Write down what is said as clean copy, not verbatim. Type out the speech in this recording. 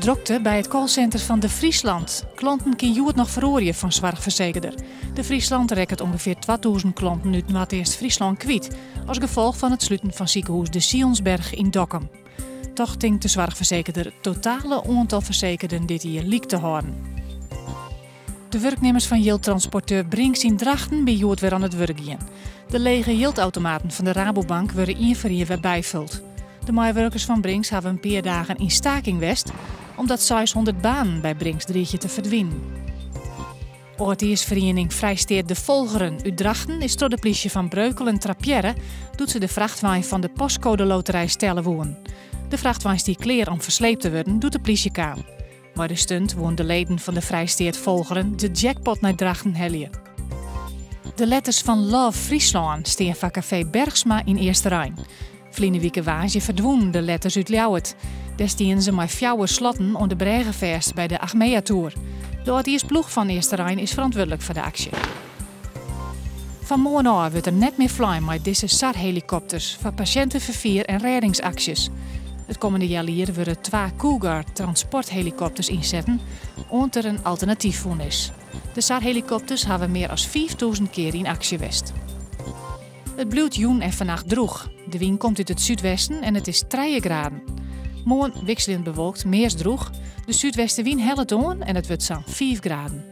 drukte bij het callcenter van De Friesland. Klanten kunnen het nog verhoren van zorgverzekerder. De Friesland rekt ongeveer 2000 klanten uit Noord-Eerst-Friesland kwijt, als gevolg van het sluiten van ziekenhuis De Sionsberg in Dokkum. Toch denkt de zorgverzekerder het totale aantal verzekerden dit jaar liek te houden. De werknemers van Jildtransporteur Brinks in Drachten zijn weer aan het werk gaan. De lege Jildautomaten van de Rabobank worden één voor één weer bijvuld. De medewerkers van Brinks hebben een paar dagen in staking west, omdat 600 banen bij Brinks dreigden te verdwijnen. Vereniging Vrijsteert de Volgeren uit Drachten is door de politie van Breukel en Trapierre doet ze de vrachtwagen van de postcode loterij stellen woon. De vrachtwagens die kleer om versleept te worden, doet de politie kaan. Maar de stunt woon de leden van de Vrijsteert Volgeren de jackpot naar Drachten helje. De letters van Love Friesland staan van café Bergsma in Eerste Rijn. Vliene wieke waasje verdwoen de letters uit Ljouwert. Daar staan ze met 4 slotten onder de Bregenverst bij de Achmea Tour. De Oud-Iersploeg van Eerste Rijn is verantwoordelijk voor de actie. Van morgen af wordt er net meer vliegen met deze SAR-helikopters voor patiëntenvervoer en reddingsacties. Het komende jaar worden 2 Cougar transporthelikopters inzetten, omdat er een alternatief voor is. De SAR-helikopters hebben meer dan 5000 keer in actie geweest. Het blijft joen en vannacht droog. De wind komt uit het zuidwesten en het is 3 graden. Morgen wisselend bewolkt, meest droog. De zuidwestenwind helpt aan en het wordt zo'n 5 graden.